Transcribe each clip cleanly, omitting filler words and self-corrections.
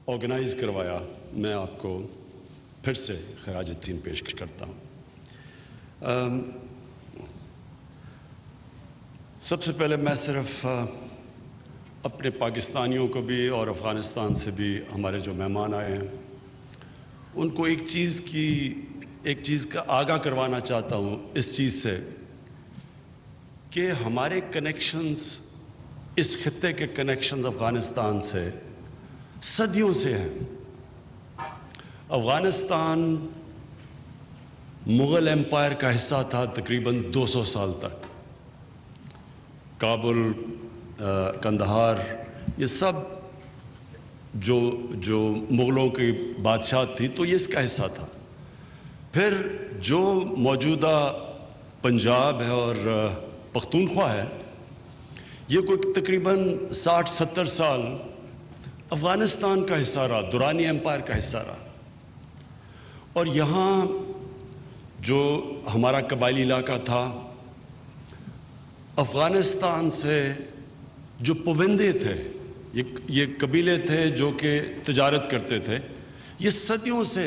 Organise کروایا، میں آپ کو پھر سے خراج تحسین پیش کرتا ہوں۔ سب سے پہلے میں صرف اپنے پاکستانیوں کو بھی اور افغانستان سے بھی ہمارے جو مہمان آئے ہیں ان کو ایک چیز کا آگاہ کروانا چاہتا ہوں، اس چیز سے کہ ہمارے کنیکشنز، اس خطے کے کنیکشنز افغانستان سے صدیوں سے ہیں۔ افغانستان مغل ایمپائر کا حصہ تھا تقریباً 200 سال تک۔ کابل، قندھار، یہ سب جو مغلوں کی بادشاہت تھی تو یہ اس کا حصہ تھا۔ پھر جو موجودہ پنجاب ہے اور پختونخوا ہے، یہ کوئی تقریباً 60-70 سال افغانستان کا حصہ رہا، درانی ایمپائر کا حصہ رہا۔ اور یہاں جو ہمارا قبائلی علاقہ تھا، افغانستان سے جو پوندے تھے، یہ قبیلے تھے جو کہ تجارت کرتے تھے، یہ صدیوں سے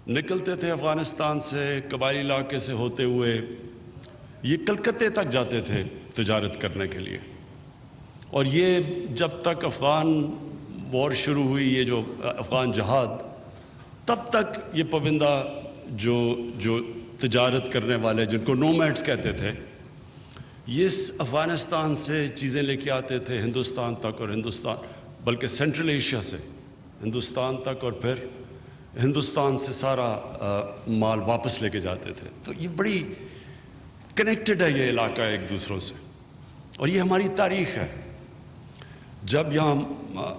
نکلتے تھے افغانستان سے، قبائلی علاقے سے ہوتے ہوئے یہ کلکتے تک جاتے تھے تجارت کرنے کے لیے۔ اور یہ جب تک افغان وار شروع ہوئی، یہ جو افغان جہاد، تب تک یہ پوندہ جو تجارت کرنے والے، جن کو نومیڈز کہتے تھے، یہ افغانستان سے چیزیں لے کے آتے تھے ہندوستان تک، اور بلکہ سینٹرل ایشیا سے ہندوستان تک، اور پھر ہندوستان سے سارا مال واپس لے کے جاتے تھے۔ تو یہ بڑی کنیکٹڈ ہے یہ علاقہ ایک دوسروں سے، اور یہ ہماری تاریخ ہے۔ جب یہاں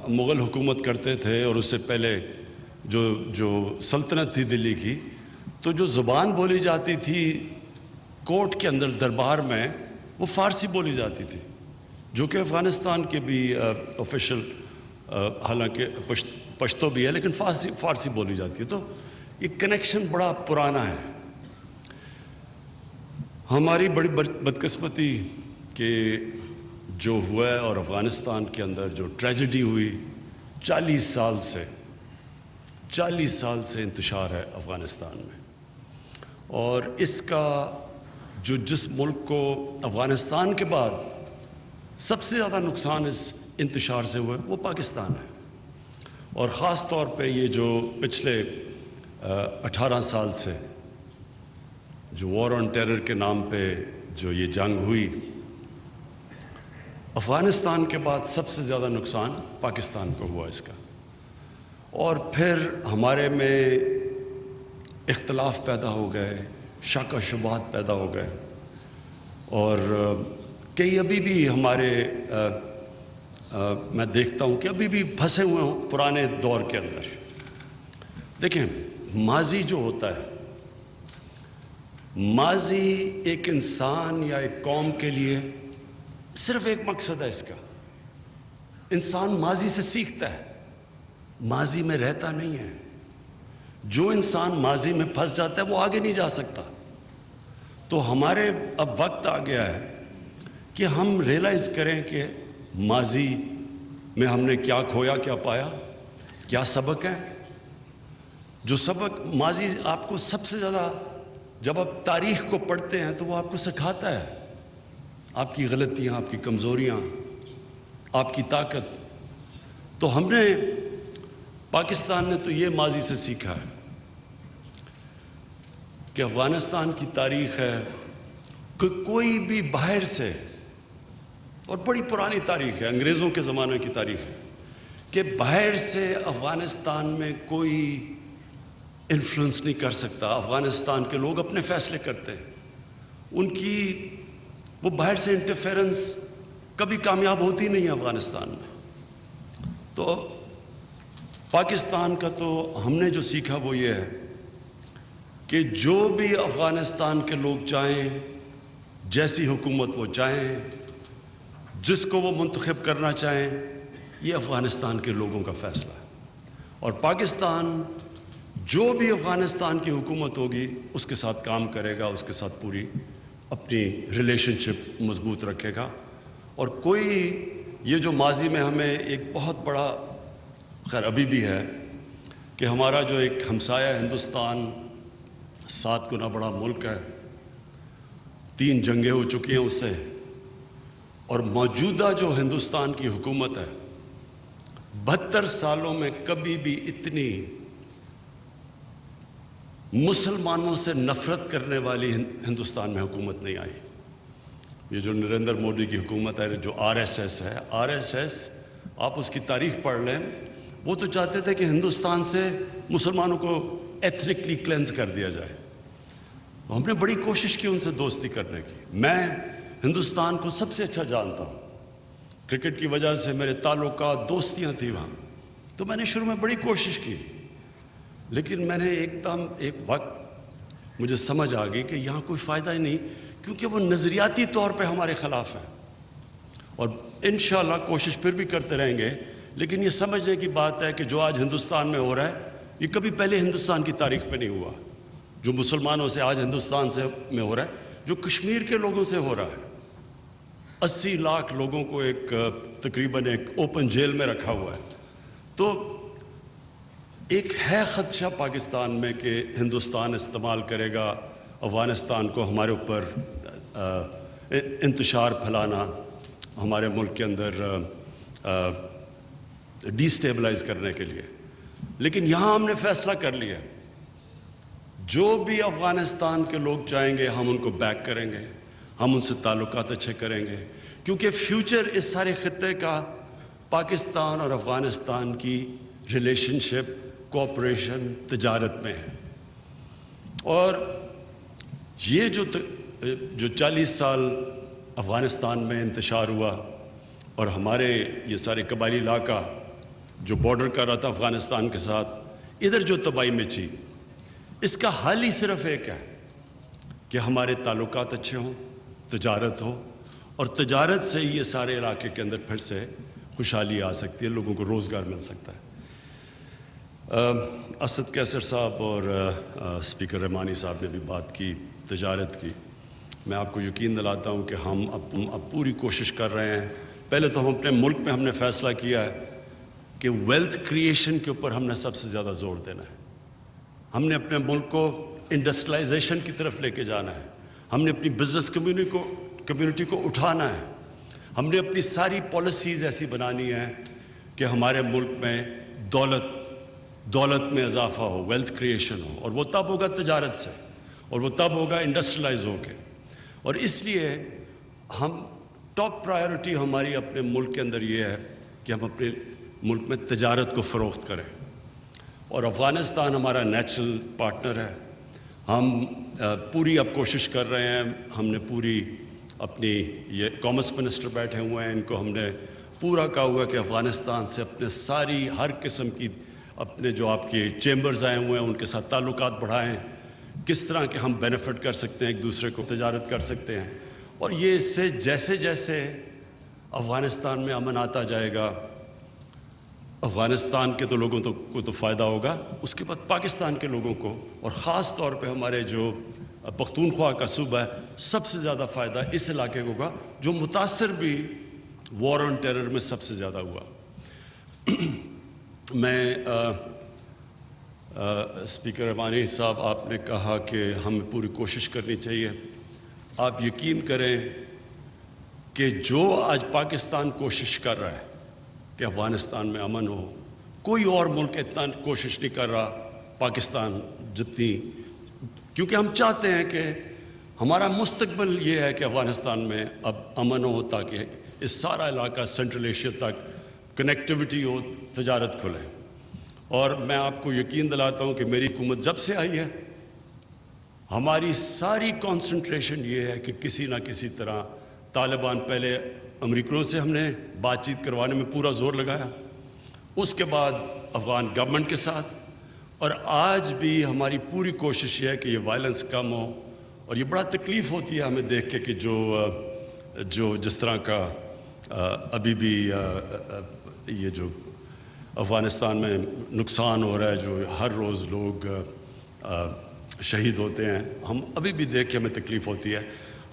مغل حکومت کرتے تھے اور اس سے پہلے جو سلطنت تھی دلی کی، تو جو زبان بولی جاتی تھی کورٹ کے اندر، دربار میں، وہ فارسی بولی جاتی تھی، جو کہ افغانستان کے بھی آفیشل، حالانکہ پشتو بھی ہے لیکن فارسی بولی جاتی ہے۔ تو یہ کنیکشن بڑا پرانا ہے۔ ہماری بڑی بدقسمتی کہ جو ہوا ہے، اور افغانستان کے اندر جو ٹریجڈی ہوئی، 40 سال سے انتشار ہے افغانستان میں، اور اس کا جس ملک کو افغانستان کے بعد سب سے زیادہ نقصان اس انتشار سے ہوا ہے وہ پاکستان ہے۔ اور خاص طور پہ یہ جو پچھلے 18 سال سے جو وار آن ٹیرر کے نام پہ جو یہ جنگ ہوئی، افغانستان کے بعد سب سے زیادہ نقصان پاکستان کو ہوا اس کا۔ اور پھر ہمارے میں اختلاف پیدا ہو گئے، شک و شبہات پیدا ہو گئے، اور کئی ابھی بھی ہمارے میں دیکھتا ہوں کہ ابھی بھی پھنسے ہوئے ہوں پرانے دور کے اندر۔ دیکھیں، ماضی جو ہوتا ہے، ماضی ایک انسان یا ایک قوم کے لیے صرف ایک مقصد ہے اس کا، انسان ماضی سے سیکھتا ہے، ماضی میں رہتا نہیں ہے۔ جو انسان ماضی میں پھنس جاتا ہے وہ آگے نہیں جا سکتا۔ تو ہمارے اب وقت آ گیا ہے کہ ہم ریئلائز کریں کہ ماضی میں ہم نے کیا کھویا، کیا پایا، کیا سبق ہے۔ جو سبق ماضی آپ کو سب سے زیادہ، جب آپ تاریخ کو پڑھتے ہیں تو وہ آپ کو سکھاتا ہے آپ کی غلطیاں، آپ کی کمزوریاں، آپ کی طاقت۔ تو ہم نے، پاکستان نے تو یہ ماضی سے سیکھا ہے کہ افغانستان کی تاریخ ہے کہ کوئی بھی باہر سے، اور بڑی پرانی تاریخ ہے، انگریزوں کے زمانے کی تاریخ ہے، کہ باہر سے افغانستان میں کوئی انفلوئنس نہیں کر سکتا۔ افغانستان کے لوگ اپنے فیصلے کرتے ہیں، ان کی وہ باہر سے انٹرفیرنس کبھی کامیاب ہوتی نہیں ہے افغانستان میں۔ تو پاکستان کا تو ہم نے جو سیکھا وہ یہ ہے کہ جو بھی افغانستان کے لوگ چاہیں، جیسی حکومت وہ چاہیں، جس کو وہ منتخب کرنا چاہیں، یہ افغانستان کے لوگوں کا فیصلہ ہے۔ اور پاکستان جو بھی افغانستان کی حکومت ہوگی اس کے ساتھ کام کرے گا، اس کے ساتھ پوری اپنی ریلیشن شپ مضبوط رکھے گا۔ اور کوئی یہ جو ماضی میں ہمیں ایک بہت بڑا خیر ابھی بھی ہے کہ ہمارا جو ایک ہمسایہ ہندوستان 7 گنا بڑا ملک ہے، 3 جنگیں ہو چکی ہیں اس سے، اور موجودہ جو ہندوستان کی حکومت ہے 72 سالوں میں کبھی بھی اتنی مسلمانوں سے نفرت کرنے والی ہندوستان میں حکومت نہیں آئی۔ یہ جو نریندر مودی کی حکومت ہے، جو RSS ہے، RSS آپ اس کی تاریخ پڑھ لیں، وہ تو چاہتے تھے کہ ہندوستان سے مسلمانوں کو ایتھنکلی کلینز کر دیا جائے۔ ہم نے بڑی کوشش کی ان سے دوستی کرنے کی۔ میں ہندوستان کو سب سے اچھا جانتا ہوں، کرکٹ کی وجہ سے میرے تعلقات، دوستیاں تھیں وہاں، تو میں نے شروع میں بڑی کوشش کی، لیکن میں نے ایک وقت مجھے سمجھ آ گئی کہ یہاں کوئی فائدہ ہی نہیں، کیونکہ وہ نظریاتی طور پہ ہمارے خلاف ہیں، اور انشاءاللہ کوشش پھر بھی کرتے رہیں گے، لیکن یہ سمجھنے کی بات ہے کہ جو آج ہندوستان میں ہو رہا ہے یہ کبھی پہلے ہندوستان کی تاریخ میں نہیں ہوا۔ جو مسلمانوں سے آج ہندوستان میں ہو رہا ہے، جو کشمیر کے لوگوں سے ہو رہا ہے، 80 لاکھ لوگوں کو تقریباً ایک اوپن جیل میں رکھا ہوا ہے، تو ایک ہے خدشہ پاکستان میں کہ ہندوستان استعمال کرے گا افغانستان کو ہمارے اوپر انتشار پھیلانا، ہمارے ملک کے اندر ڈی سٹیبلائز کرنے کے لیے۔ لیکن یہاں ہم نے فیصلہ کر لیا، جو بھی افغانستان کے لوگ چاہیں گے ہم ان کو بیک کریں گے، ہم ان سے تعلقات اچھے کریں گے، کیونکہ فیوچر اس سارے خطے کا پاکستان اور افغانستان کی ریلیشن شپ، کوآپریشن، تجارت میں ہے۔ اور یہ جو 40 سال افغانستان میں انتشار ہوا، اور ہمارے یہ سارے قبائلی علاقہ جو بارڈر کر رہا تھا افغانستان کے ساتھ، ادھر جو تباہی مچی، اس کا حل ہی صرف ایک ہے کہ ہمارے تعلقات اچھے ہوں، تجارت ہو، اور تجارت سے یہ سارے علاقے کے اندر پھر سے خوشحالی آ سکتی ہے، لوگوں کو روزگار مل سکتا ہے۔ اسد کیسر صاحب اور اسپیکر رحمانی صاحب نے بھی بات کی تجارت کی۔ میں آپ کو یقین دلاتا ہوں کہ ہم اب پوری کوشش کر رہے ہیں۔ پہلے تو ہم اپنے ملک میں ہم نے فیصلہ کیا ہے کہ ویلتھ کریشن کے اوپر ہم نے سب سے زیادہ زور دینا ہے۔ ہم نے اپنے ملک کو انڈسٹریلائزیشن کی طرف لے کے جانا ہے، ہم نے اپنی بزنس کمیونٹی کو اٹھانا ہے، ہم نے اپنی ساری پالیسیز ایسی بنانی ہیں کہ ہمارے ملک میں دولت میں اضافہ ہو، ویلتھ کریشن ہو، اور وہ تب ہوگا تجارت سے، اور وہ تب ہوگا انڈسٹریلائز ہو کے۔ اور اس لیے ہم ٹاپ پرائیورٹی ہماری اپنے ملک کے اندر یہ ہے کہ ہم اپنے ملک میں تجارت کو فروخت کریں، اور افغانستان ہمارا نیچرل پارٹنر ہے۔ ہم پوری اب کوشش کر رہے ہیں، ہم نے پوری اپنی یہ کامرس منسٹر بیٹھے ہوئے ہیں، ان کو ہم نے پورا کہا ہوا ہے کہ افغانستان سے اپنے ساری ہر قسم کی اپنے جو آپ کے چیمبرز آئے ہوئے ہیں ان کے ساتھ تعلقات بڑھائیں، کس طرح کے ہم بینیفٹ کر سکتے ہیں، ایک دوسرے کو تجارت کر سکتے ہیں۔ اور یہ اس سے جیسے جیسے افغانستان میں امن آتا جائے گا، افغانستان کے تو لوگوں کو تو فائدہ ہوگا، اس کے بعد پاکستان کے لوگوں کو، اور خاص طور پہ ہمارے جو پختونخوا کا صوبہ ہے، سب سے زیادہ فائدہ اس علاقے کو ہوگا، جو متاثر بھی وار آن ٹیرر میں سب سے زیادہ ہوا۔ میں اسپیکر رحمانی صاحب، آپ نے کہا کہ ہمیں پوری کوشش کرنی چاہیے۔ آپ یقین کریں کہ جو آج پاکستان کوشش کر رہا ہے کہ افغانستان میں امن ہو، کوئی اور ملک اتنا کوشش نہیں کر رہا پاکستان جتنی، کیونکہ ہم چاہتے ہیں کہ ہمارا مستقبل یہ ہے کہ افغانستان میں اب امن ہو، تاکہ اس سارا علاقہ سینٹرل ایشیا تک کنیکٹیوٹی ہو، تجارت کھلے۔ اور میں آپ کو یقین دلاتا ہوں کہ میری حکومت جب سے آئی ہے، ہماری ساری کانسنٹریشن یہ ہے کہ کسی نہ کسی طرح طالبان، پہلے امریکیوں سے ہم نے بات چیت کروانے میں پورا زور لگایا، اس کے بعد افغان گورنمنٹ کے ساتھ، اور آج بھی ہماری پوری کوشش یہ ہے کہ یہ وائلنس کم ہو۔ اور یہ بڑا تکلیف ہوتی ہے ہمیں دیکھ کے کہ جو جس طرح کا ابھی بھی یہ جو افغانستان میں نقصان ہو رہا ہے، جو ہر روز لوگ شہید ہوتے ہیں، ہم ابھی بھی دیکھ کے ہمیں تکلیف ہوتی ہے۔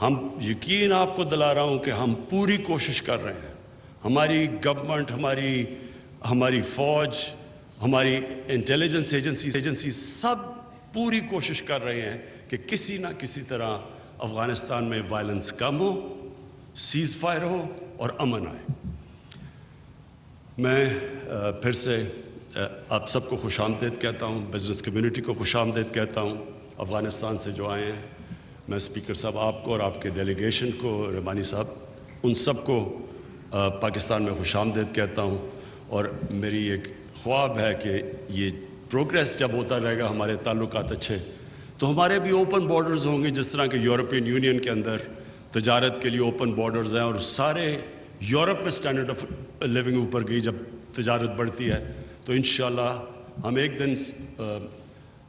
ہم یقین آپ کو دلا رہا ہوں کہ ہم پوری کوشش کر رہے ہیں، ہماری گورنمنٹ، ہماری فوج، ہماری انٹیلیجنس ایجنسی سب پوری کوشش کر رہے ہیں کہ کسی نہ کسی طرح افغانستان میں وائلنس کم ہو، سیز فائر ہو اور امن آئے۔ میں پھر سے آپ سب کو خوش آمدید کہتا ہوں، بزنس کمیونٹی کو خوش آمدید کہتا ہوں، افغانستان سے جو آئے ہیں۔ میں اسپیکر صاحب آپ کو اور آپ کے ڈیلیگیشن کو، رحمانی صاحب، ان سب کو پاکستان میں خوش آمدید کہتا ہوں، اور میری ایک خواب ہے کہ یہ پروگریس جب ہوتا رہے گا، ہمارے تعلقات اچھے، تو ہمارے بھی اوپن بارڈرز ہوں گے، جس طرح کہ یورپین یونین کے اندر تجارت کے لیے اوپن بارڈرز ہیں، اور سارے یورپ میں سٹینڈرڈ آف لیونگ اوپر گئی جب تجارت بڑھتی ہے، تو انشاءاللہ ہم ایک دن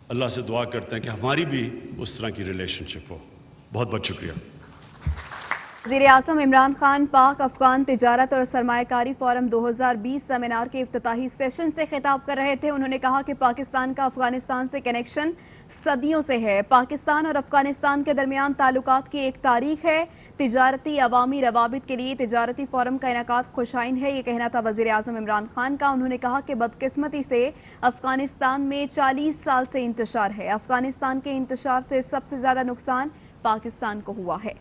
اللہ سے دعا کرتے ہیں کہ ہماری بھی اس طرح کی ریلیشن شپ ہو۔ بہت بہت شکریہ۔ وزیر اعظم عمران خان پاک افغان تجارت اور سرمایہ کاری فورم 2020 سیمینار کے افتتاحی سیشن سے خطاب کر رہے تھے۔ انہوں نے کہا کہ پاکستان کا افغانستان سے کنیکشن صدیوں سے ہے۔ پاکستان اور افغانستان کے درمیان تعلقات کی ایک تاریخ ہے۔ تجارتی عوامی روابط کے لیے تجارتی فورم کا انعقاد خوشائن ہے، یہ کہنا تھا وزیر اعظم عمران خان کا۔ انہوں نے کہا کہ بدقسمتی سے افغانستان میں 40 سال سے انتشار ہے۔ افغانستان کے انتشار سے سب سے زیادہ نقصان پاکستان کو ہوا ہے۔